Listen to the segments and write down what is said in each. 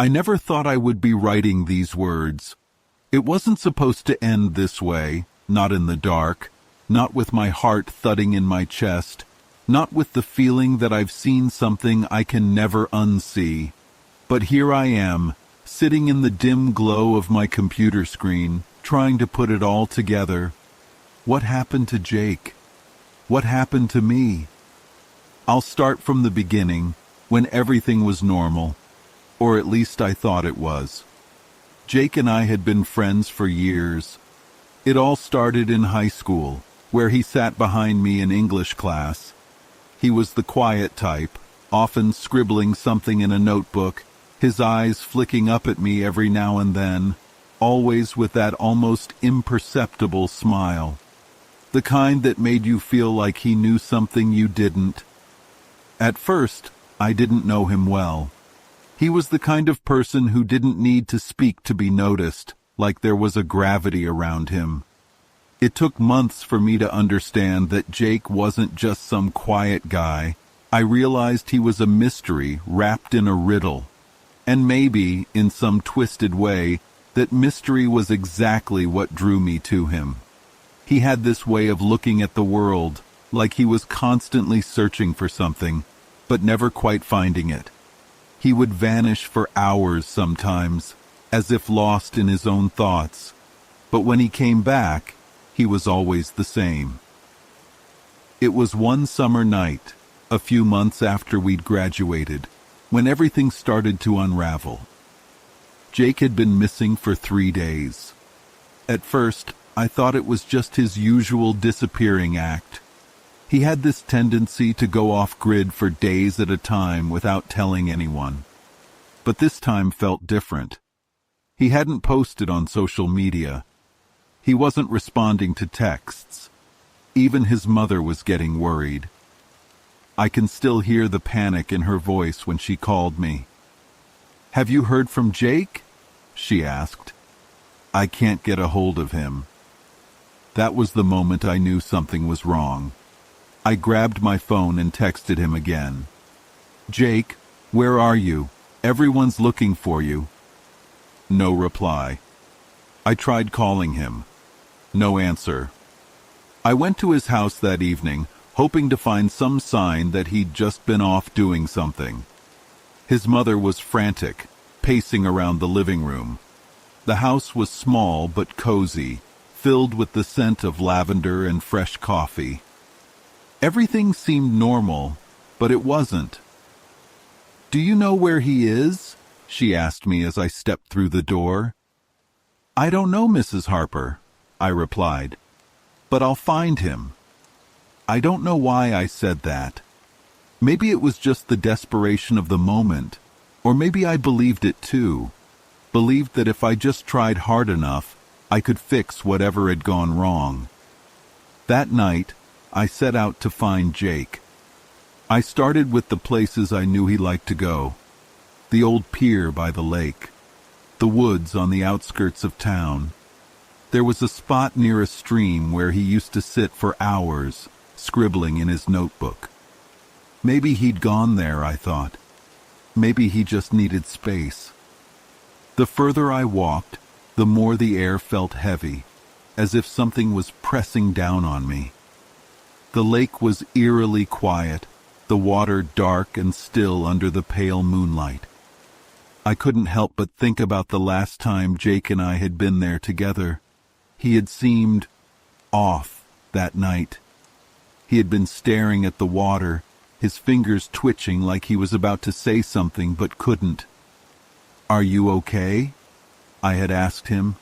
I never thought I would be writing these words. It wasn't supposed to end this way, not in the dark, not with my heart thudding in my chest, not with the feeling that I've seen something I can never unsee. But here I am, sitting in the dim glow of my computer screen, trying to put it all together. What happened to Jake? What happened to me? I'll start from the beginning, when everything was normal, or at least I thought it was. Jake and I had been friends for years. It all started in high school, where he sat behind me in English class. He was the quiet type, often scribbling something in a notebook, his eyes flicking up at me every now and then, always with that almost imperceptible smile. The kind that made you feel like he knew something you didn't. At first, I didn't know him well. He was the kind of person who didn't need to speak to be noticed, like there was a gravity around him. It took months for me to understand that Jake wasn't just some quiet guy. I realized he was a mystery wrapped in a riddle. And maybe, in some twisted way, that mystery was exactly what drew me to him. He had this way of looking at the world, like he was constantly searching for something, but never quite finding it. He would vanish for hours sometimes, as if lost in his own thoughts. But when he came back, he was always the same. It was one summer night, a few months after we'd graduated, when everything started to unravel. Jake had been missing for 3 days. At first, I thought it was just his usual disappearing act. He had this tendency to go off-grid for days at a time without telling anyone. But this time felt different. He hadn't posted on social media. He wasn't responding to texts. Even his mother was getting worried. I can still hear the panic in her voice when she called me. "Have you heard from Jake?" she asked. "I can't get a hold of him." That was the moment I knew something was wrong. I grabbed my phone and texted him again. "Jake, where are you? Everyone's looking for you." No reply. I tried calling him. No answer. I went to his house that evening, hoping to find some sign that he'd just been off doing something. His mother was frantic, pacing around the living room. The house was small but cozy, filled with the scent of lavender and fresh coffee. Everything seemed normal, but it wasn't. "Do you know where he is?" she asked me as I stepped through the door. "I don't know, Mrs. Harper," I replied, "but I'll find him." I don't know why I said that. Maybe it was just the desperation of the moment, or maybe I believed it too. Believed that if I just tried hard enough, I could fix whatever had gone wrong. That night, I set out to find Jake. I started with the places I knew he liked to go. The old pier by the lake. The woods on the outskirts of town. There was a spot near a stream where he used to sit for hours, scribbling in his notebook. Maybe he'd gone there, I thought. Maybe he just needed space. The further I walked, the more the air felt heavy, as if something was pressing down on me. The lake was eerily quiet, the water dark and still under the pale moonlight. I couldn't help but think about the last time Jake and I had been there together. He had seemed off that night. He had been staring at the water, his fingers twitching like he was about to say something but couldn't. "Are you okay?" I had asked him.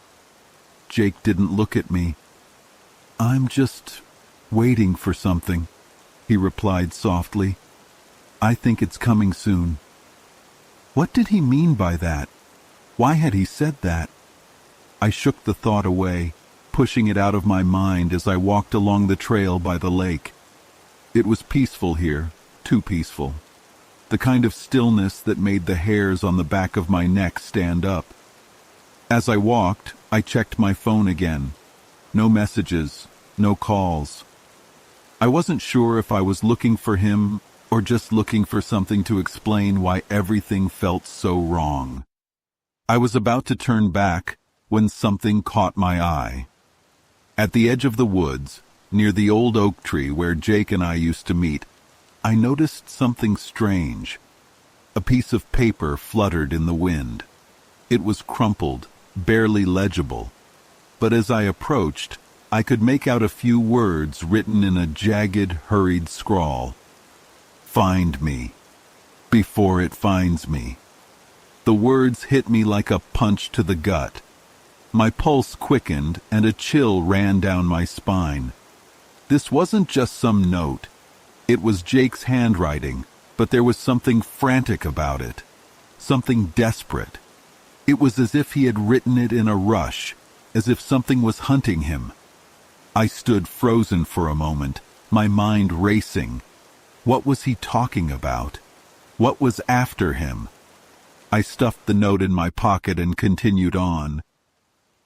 Jake didn't look at me. "I'm just waiting for something," he replied softly. "I think it's coming soon." What did he mean by that? Why had he said that? I shook the thought away, pushing it out of my mind as I walked along the trail by the lake. It was peaceful here, too peaceful. The kind of stillness that made the hairs on the back of my neck stand up. As I walked, I checked my phone again. No messages, no calls. I wasn't sure if I was looking for him or just looking for something to explain why everything felt so wrong. I was about to turn back when something caught my eye. At the edge of the woods, near the old oak tree where Jake and I used to meet, I noticed something strange. A piece of paper fluttered in the wind. It was crumpled, barely legible, but as I approached, I could make out a few words written in a jagged, hurried scrawl. "Find me, before it finds me." The words hit me like a punch to the gut. My pulse quickened and a chill ran down my spine. This wasn't just some note. It was Jake's handwriting, but there was something frantic about it, something desperate. It was as if he had written it in a rush, as if something was hunting him. I stood frozen for a moment, my mind racing. What was he talking about? What was after him? I stuffed the note in my pocket and continued on.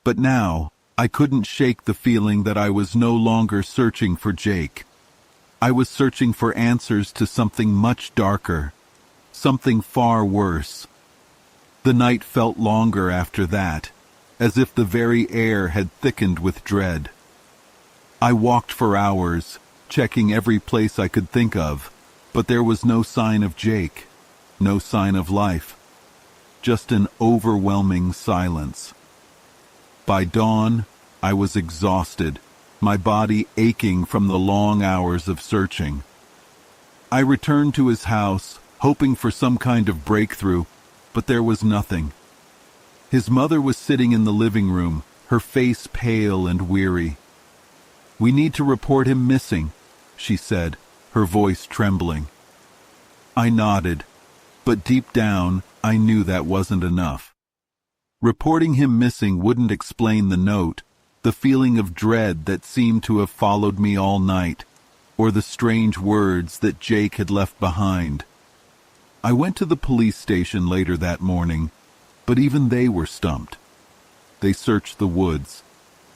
But now, I couldn't shake the feeling that I was no longer searching for Jake. I was searching for answers to something much darker, something far worse. The night felt longer after that, as if the very air had thickened with dread. I walked for hours, checking every place I could think of, but there was no sign of Jake, no sign of life, just an overwhelming silence. By dawn, I was exhausted, my body aching from the long hours of searching. I returned to his house, hoping for some kind of breakthrough, but there was nothing. His mother was sitting in the living room, her face pale and weary. "We need to report him missing," she said, her voice trembling. I nodded, but deep down, I knew that wasn't enough. Reporting him missing wouldn't explain the note, the feeling of dread that seemed to have followed me all night, or the strange words that Jake had left behind. I went to the police station later that morning, but even they were stumped. They searched the woods.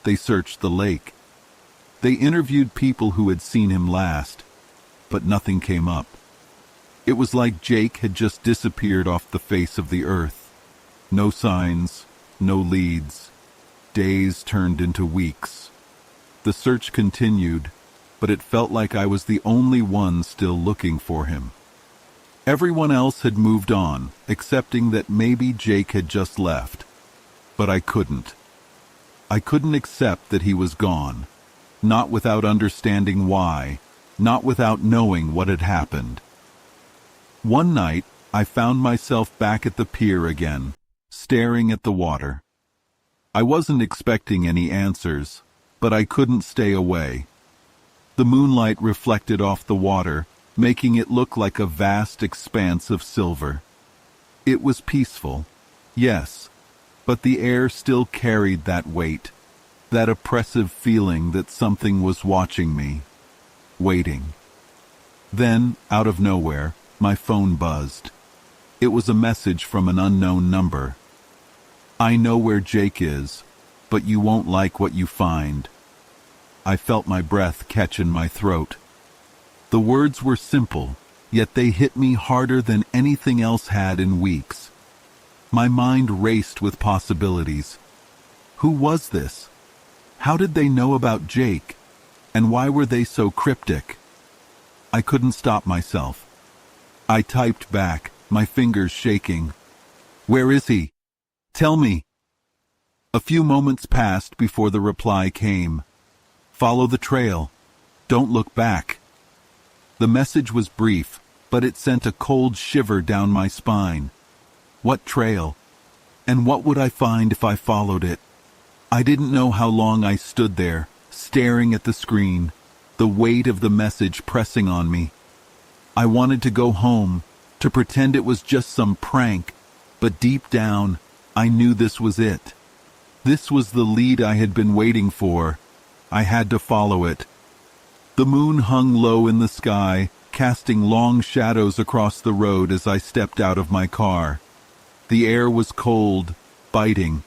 They searched the lake. They interviewed people who had seen him last, but nothing came up. It was like Jake had just disappeared off the face of the earth. No signs, no leads. Days turned into weeks. The search continued, but it felt like I was the only one still looking for him. Everyone else had moved on, accepting that maybe Jake had just left. But I couldn't. I couldn't accept that he was gone, not without understanding why, not without knowing what had happened. One night, I found myself back at the pier again, staring at the water. I wasn't expecting any answers, but I couldn't stay away. The moonlight reflected off the water, making it look like a vast expanse of silver. It was peaceful, yes, but the air still carried that weight, that oppressive feeling that something was watching me, waiting. Then, out of nowhere, my phone buzzed. It was a message from an unknown number. "I know where Jake is, but you won't like what you find." I felt my breath catch in my throat. The words were simple, yet they hit me harder than anything else had in weeks. My mind raced with possibilities. Who was this? How did they know about Jake? And why were they so cryptic? I couldn't stop myself. I typed back, my fingers shaking. "Where is he? Tell me." A few moments passed before the reply came. "Follow the trail. Don't look back." The message was brief, but it sent a cold shiver down my spine. What trail? And what would I find if I followed it? I didn't know how long I stood there, staring at the screen, the weight of the message pressing on me. I wanted to go home, to pretend it was just some prank, but deep down, I knew this was it. This was the lead I had been waiting for. I had to follow it. The moon hung low in the sky, casting long shadows across the road as I stepped out of my car. The air was cold, biting,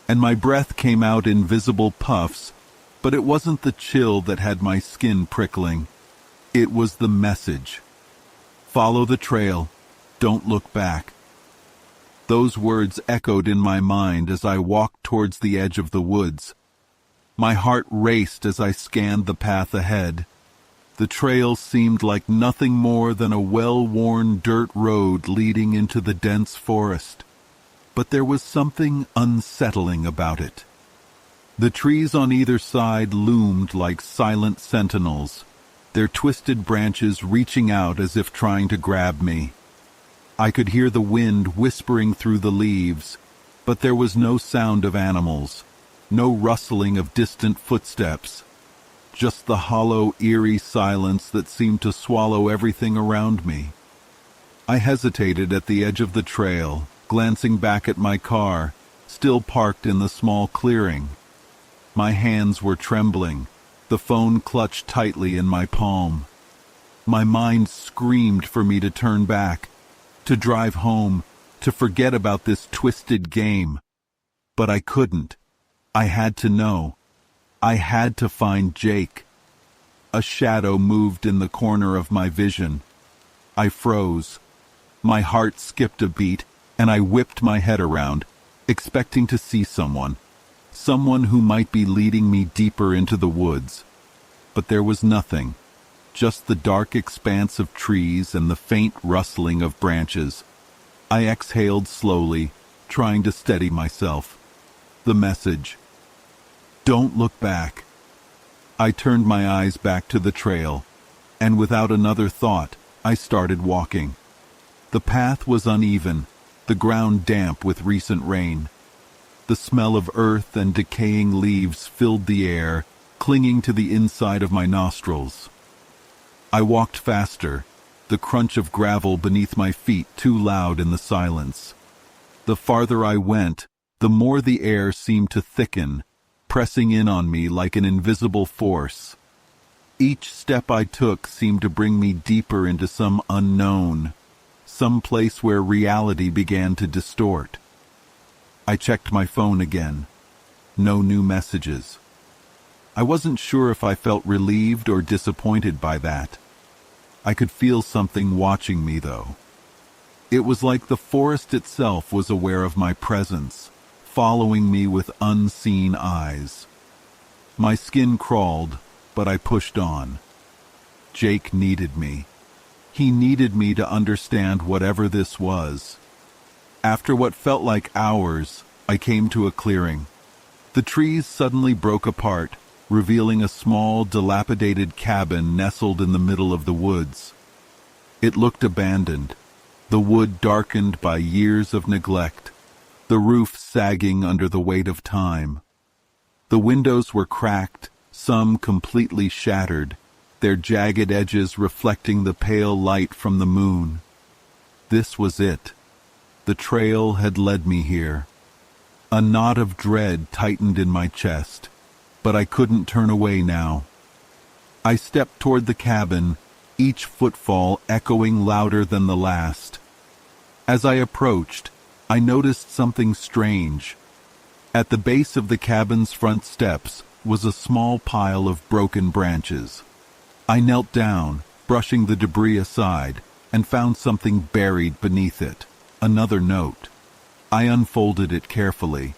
and my breath came out in visible puffs, but it wasn't the chill that had my skin prickling. It was the message. Follow the trail. Don't look back. Those words echoed in my mind as I walked towards the edge of the woods. My heart raced as I scanned the path ahead. The trail seemed like nothing more than a well-worn dirt road leading into the dense forest. But there was something unsettling about it. The trees on either side loomed like silent sentinels, their twisted branches reaching out as if trying to grab me. I could hear the wind whispering through the leaves, but there was no sound of animals, no rustling of distant footsteps, just the hollow, eerie silence that seemed to swallow everything around me. I hesitated at the edge of the trail, glancing back at my car, still parked in the small clearing. My hands were trembling, the phone clutched tightly in my palm. My mind screamed for me to turn back, to drive home, to forget about this twisted game. But I couldn't. I had to know. I had to find Jake. A shadow moved in the corner of my vision. I froze. My heart skipped a beat, and I whipped my head around, expecting to see someone who might be leading me deeper into the woods. But there was nothing, just the dark expanse of trees and the faint rustling of branches. I exhaled slowly, trying to steady myself. The message: "Don't look back." I turned my eyes back to the trail, and without another thought, I started walking. The path was uneven, the ground damp with recent rain. The smell of earth and decaying leaves filled the air, clinging to the inside of my nostrils. I walked faster, the crunch of gravel beneath my feet too loud in the silence. The farther I went, the more the air seemed to thicken, pressing in on me like an invisible force. Each step I took seemed to bring me deeper into some unknown, some place where reality began to distort. I checked my phone again. No new messages. I wasn't sure if I felt relieved or disappointed by that. I could feel something watching me, though. It was like the forest itself was aware of my presence, following me with unseen eyes. My skin crawled, but I pushed on. Jake needed me. He needed me to understand whatever this was. After what felt like hours, I came to a clearing. The trees suddenly broke apart, revealing a small, dilapidated cabin nestled in the middle of the woods. It looked abandoned, the wood darkened by years of neglect, the roof sagging under the weight of time. The windows were cracked, some completely shattered, their jagged edges reflecting the pale light from the moon. This was it. The trail had led me here. A knot of dread tightened in my chest, but I couldn't turn away now. I stepped toward the cabin, each footfall echoing louder than the last. As I approached, I noticed something strange. At the base of the cabin's front steps was a small pile of broken branches. I knelt down, brushing the debris aside, and found something buried beneath it. Another note. I unfolded it carefully.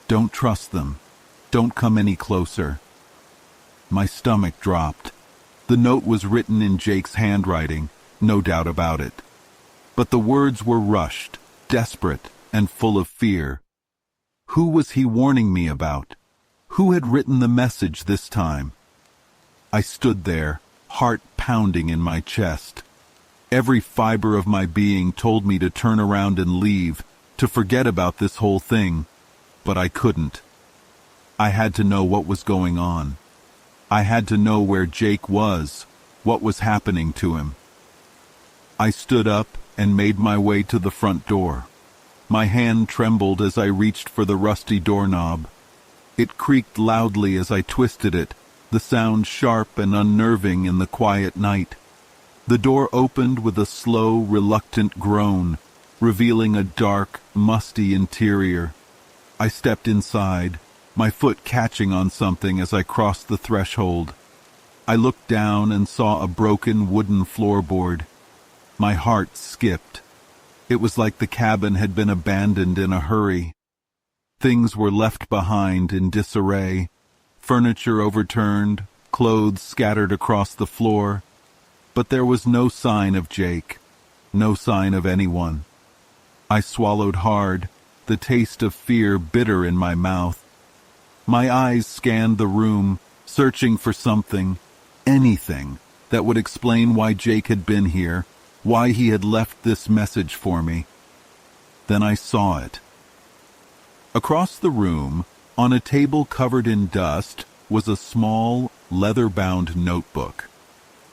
"Don't trust them. Don't come any closer." My stomach dropped. The note was written in Jake's handwriting, no doubt about it. But the words were rushed, desperate, and full of fear. Who was he warning me about? Who had written the message this time? I stood there, heart pounding in my chest. Every fiber of my being told me to turn around and leave, to forget about this whole thing. But I couldn't. I had to know what was going on. I had to know where Jake was, what was happening to him. I stood up and made my way to the front door. My hand trembled as I reached for the rusty doorknob. It creaked loudly as I twisted it, the sound sharp and unnerving in the quiet night. The door opened with a slow, reluctant groan, revealing a dark, musty interior. I stepped inside, my foot catching on something as I crossed the threshold. I looked down and saw a broken wooden floorboard. My heart skipped. It was like the cabin had been abandoned in a hurry. Things were left behind in disarray, furniture overturned, clothes scattered across the floor, but there was no sign of Jake, no sign of anyone. I swallowed hard, the taste of fear bitter in my mouth. My eyes scanned the room, searching for something, anything, that would explain why Jake had been here, why he had left this message for me. Then I saw it. Across the room, on a table covered in dust, was a small, leather-bound notebook.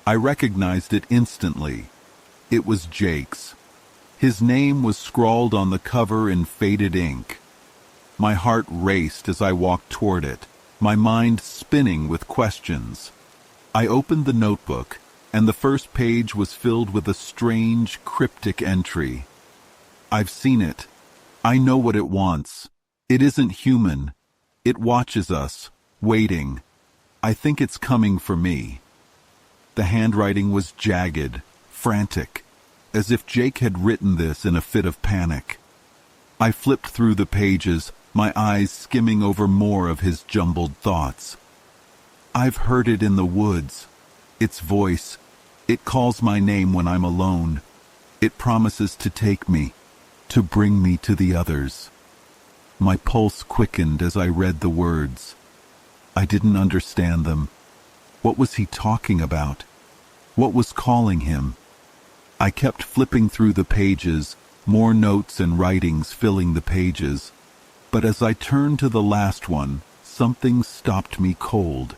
I recognized it instantly. It was Jake's. His name was scrawled on the cover in faded ink. My heart raced as I walked toward it, my mind spinning with questions. I opened the notebook, and the first page was filled with a strange, cryptic entry. "I've seen it. I know what it wants. It isn't human. It watches us, waiting. I think it's coming for me." The handwriting was jagged, frantic, as if Jake had written this in a fit of panic. I flipped through the pages, my eyes skimming over more of his jumbled thoughts. "I've heard it in the woods. Its voice. It calls my name when I'm alone. It promises to take me, to bring me to the others." My pulse quickened as I read the words. I didn't understand them. What was he talking about? What was calling him? I kept flipping through the pages, more notes and writings filling the pages. But as I turned to the last one, something stopped me cold.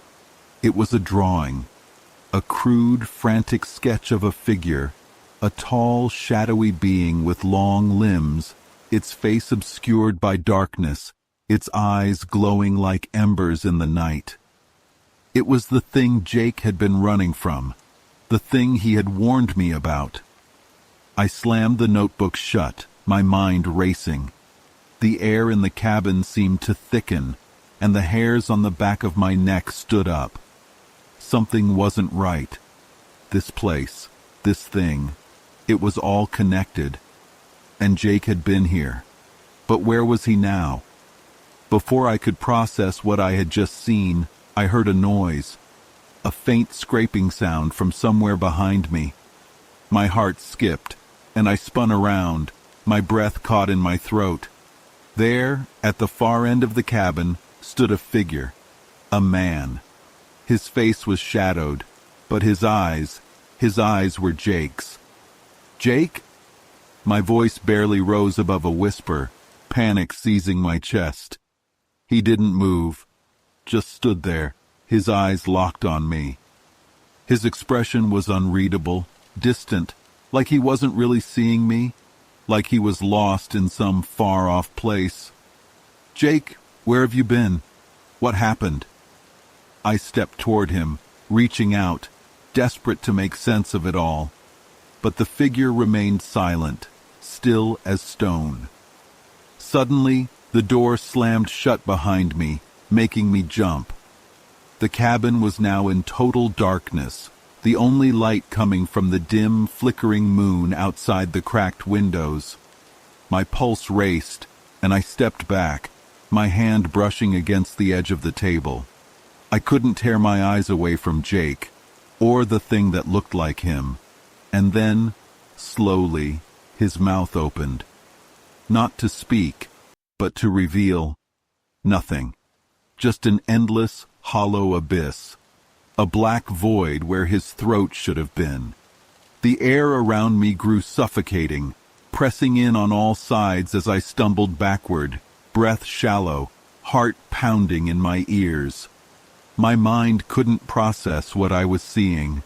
It was a drawing, a crude, frantic sketch of a figure, a tall, shadowy being with long limbs, its face obscured by darkness, its eyes glowing like embers in the night. It was the thing Jake had been running from, the thing he had warned me about. I slammed the notebook shut, my mind racing. The air in the cabin seemed to thicken, and the hairs on the back of my neck stood up. Something wasn't right. This place, this thing, it was all connected. And Jake had been here. But where was he now? Before I could process what I had just seen, I heard a noise, a faint scraping sound from somewhere behind me. My heart skipped, and I spun around, my breath caught in my throat. There, at the far end of the cabin, stood a figure, a man. His face was shadowed, but his eyes were Jake's. "Jake?" My voice barely rose above a whisper, panic seizing my chest. He didn't move, just stood there, his eyes locked on me. His expression was unreadable, distant, like he wasn't really seeing me, like he was lost in some far-off place. "Jake, where have you been? What happened?" I stepped toward him, reaching out, desperate to make sense of it all. But the figure remained silent, still as stone. Suddenly, the door slammed shut behind me, making me jump. The cabin was now in total darkness, the only light coming from the dim, flickering moon outside the cracked windows. My pulse raced, and I stepped back, my hand brushing against the edge of the table. I couldn't tear my eyes away from Jake, or the thing that looked like him. And then, slowly, his mouth opened. Not to speak, but to reveal nothing. Just an endless, hollow abyss. A black void where his throat should have been. The air around me grew suffocating, pressing in on all sides as I stumbled backward, breath shallow, heart pounding in my ears. My mind couldn't process what I was seeing.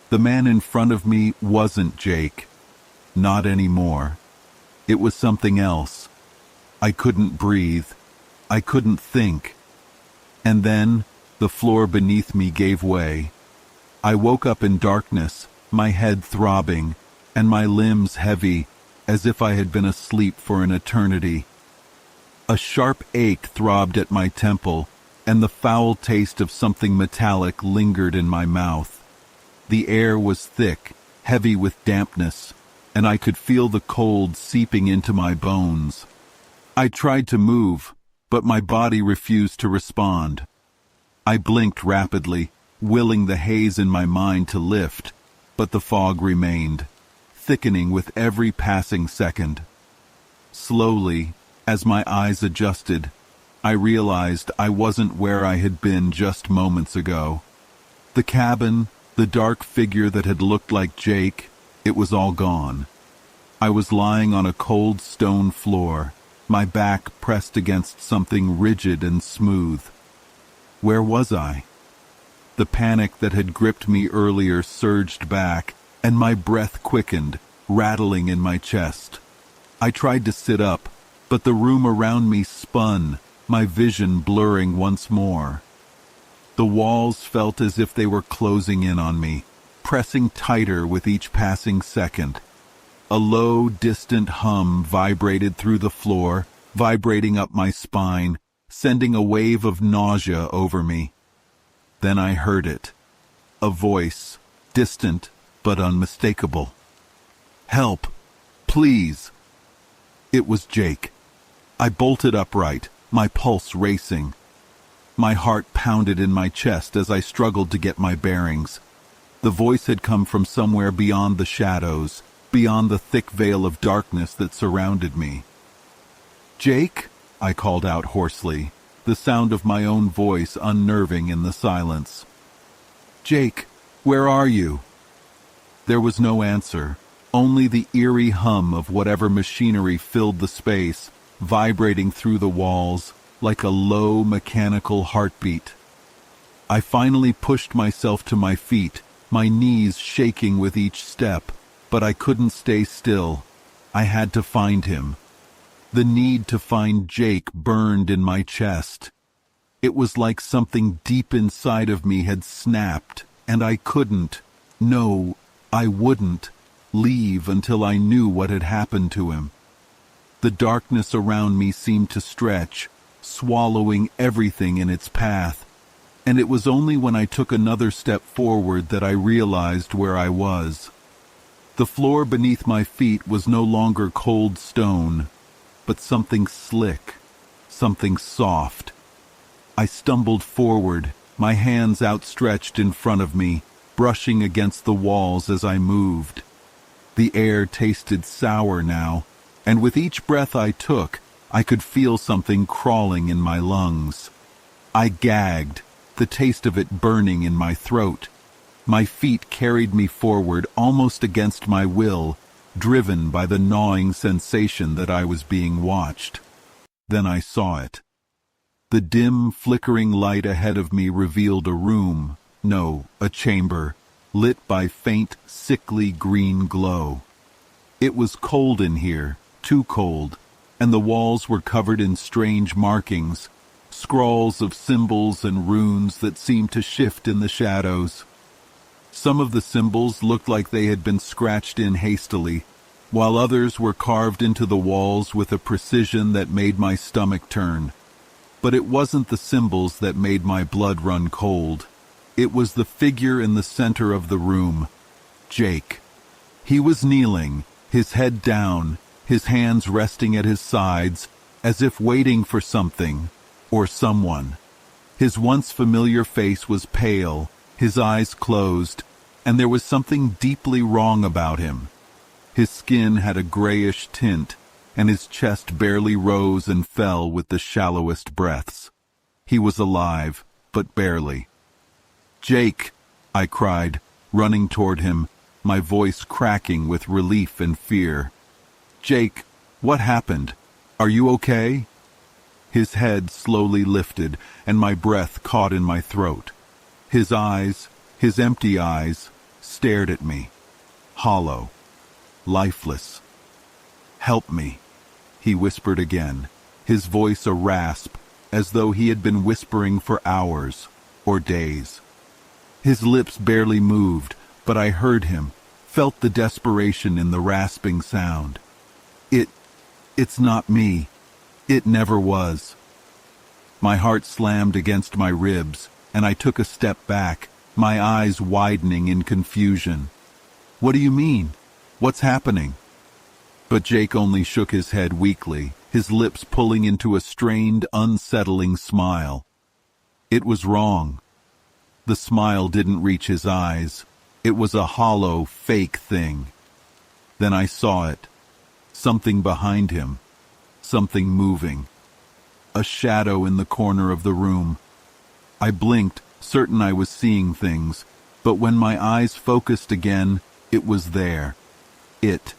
The man in front of me wasn't Jake. Not anymore. It was something else. I couldn't breathe. I couldn't think. And then, the floor beneath me gave way. I woke up in darkness, my head throbbing, and my limbs heavy, as if I had been asleep for an eternity. A sharp ache throbbed at my temple, and the foul taste of something metallic lingered in my mouth. The air was thick, heavy with dampness, and I could feel the cold seeping into my bones. I tried to move, but my body refused to respond. I blinked rapidly, willing the haze in my mind to lift, but the fog remained, thickening with every passing second. Slowly, as my eyes adjusted, I realized I wasn't where I had been just moments ago. The cabin, the dark figure that had looked like Jake, it was all gone. I was lying on a cold stone floor, my back pressed against something rigid and smooth. Where was I? The panic that had gripped me earlier surged back, and my breath quickened, rattling in my chest. I tried to sit up, but the room around me spun, my vision blurring once more. The walls felt as if they were closing in on me, pressing tighter with each passing second. A low, distant hum vibrated through the floor, vibrating up my spine, sending a wave of nausea over me. Then I heard it. A voice, distant but unmistakable. "Help! Please!" It was Jake. I bolted upright, my pulse racing. My heart pounded in my chest as I struggled to get my bearings. The voice had come from somewhere beyond the shadows, beyond the thick veil of darkness that surrounded me. "Jake?" I called out hoarsely, the sound of my own voice unnerving in the silence. "Jake, where are you?" There was no answer, only the eerie hum of whatever machinery filled the space, vibrating through the walls like a low mechanical heartbeat. I finally pushed myself to my feet, my knees shaking with each step, but I couldn't stay still. I had to find him. The need to find Jake burned in my chest. It was like something deep inside of me had snapped, and I couldn't, no, I wouldn't, leave until I knew what had happened to him. The darkness around me seemed to stretch, swallowing everything in its path, and it was only when I took another step forward that I realized where I was. The floor beneath my feet was no longer cold stone, but something slick, something soft. I stumbled forward, my hands outstretched in front of me, brushing against the walls as I moved. The air tasted sour now, and with each breath I took, I could feel something crawling in my lungs. I gagged, the taste of it burning in my throat. My feet carried me forward almost against my will, driven by the gnawing sensation that I was being watched. Then I saw it. The dim, flickering light ahead of me revealed a room, no, a chamber, lit by faint, sickly green glow. It was cold in here, too cold, and the walls were covered in strange markings, scrawls of symbols and runes that seemed to shift in the shadows. Some of the symbols looked like they had been scratched in hastily, while others were carved into the walls with a precision that made my stomach turn. But it wasn't the symbols that made my blood run cold. It was the figure in the center of the room, Jake. He was kneeling, his head down, his hands resting at his sides, as if waiting for something, or someone. His once familiar face was pale, his eyes closed, and there was something deeply wrong about him. His skin had a grayish tint, and his chest barely rose and fell with the shallowest breaths. He was alive, but barely. "Jake!" I cried, running toward him, my voice cracking with relief and fear. "Jake, what happened? Are you okay?" His head slowly lifted, and my breath caught in my throat. His eyes, his empty eyes, stared at me, hollow, lifeless. "Help me," he whispered again, his voice a rasp, as though he had been whispering for hours or days. His lips barely moved, but I heard him, felt the desperation in the rasping sound. It's not me. It never was." My heart slammed against my ribs, and I took a step back, my eyes widening in confusion. "What do you mean? What's happening?" But Jake only shook his head weakly, his lips pulling into a strained, unsettling smile. It was wrong. The smile didn't reach his eyes. It was a hollow, fake thing. Then I saw it. Something behind him. Something moving. A shadow in the corner of the room. I blinked, certain I was seeing things, but when my eyes focused again, it was there. It.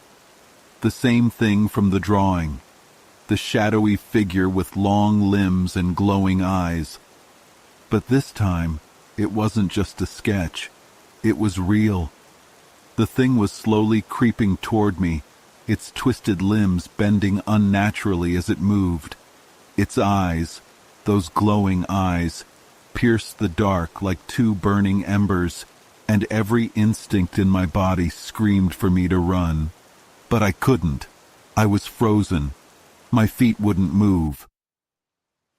The same thing from the drawing. The shadowy figure with long limbs and glowing eyes. But this time, it wasn't just a sketch. It was real. The thing was slowly creeping toward me, its twisted limbs bending unnaturally as it moved. Its eyes, those glowing eyes, pierced the dark like two burning embers, and every instinct in my body screamed for me to run. But I couldn't. I was frozen. My feet wouldn't move.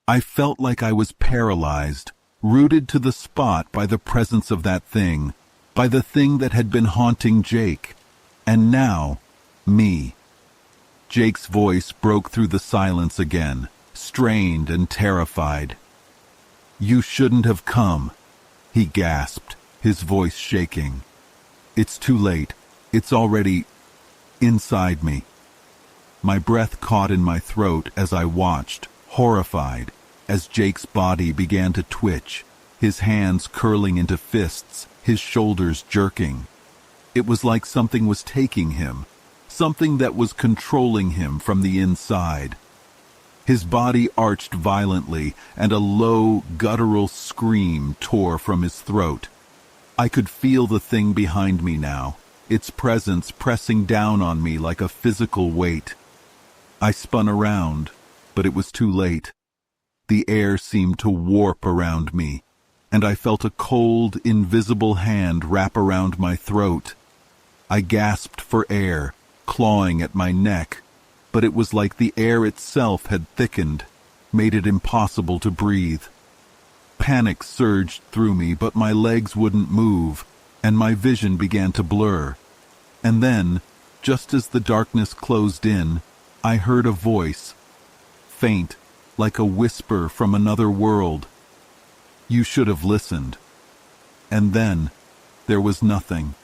I felt like I was paralyzed, rooted to the spot by the presence of that thing, by the thing that had been haunting Jake. And now, me. Jake's voice broke through the silence again, strained and terrified. "You shouldn't have come," he gasped, his voice shaking. "It's too late. It's already inside me." My breath caught in my throat as I watched, horrified, as Jake's body began to twitch, his hands curling into fists, his shoulders jerking. It was like something was taking him, something that was controlling him from the inside. His body arched violently, and a low, guttural scream tore from his throat. I could feel the thing behind me now, its presence pressing down on me like a physical weight. I spun around, but it was too late. The air seemed to warp around me, and I felt a cold, invisible hand wrap around my throat. I gasped for air, clawing at my neck, but it was like the air itself had thickened, made it impossible to breathe. Panic surged through me, but my legs wouldn't move, and my vision began to blur. And then, just as the darkness closed in, I heard a voice, faint, like a whisper from another world. "You should have listened." And then, there was nothing.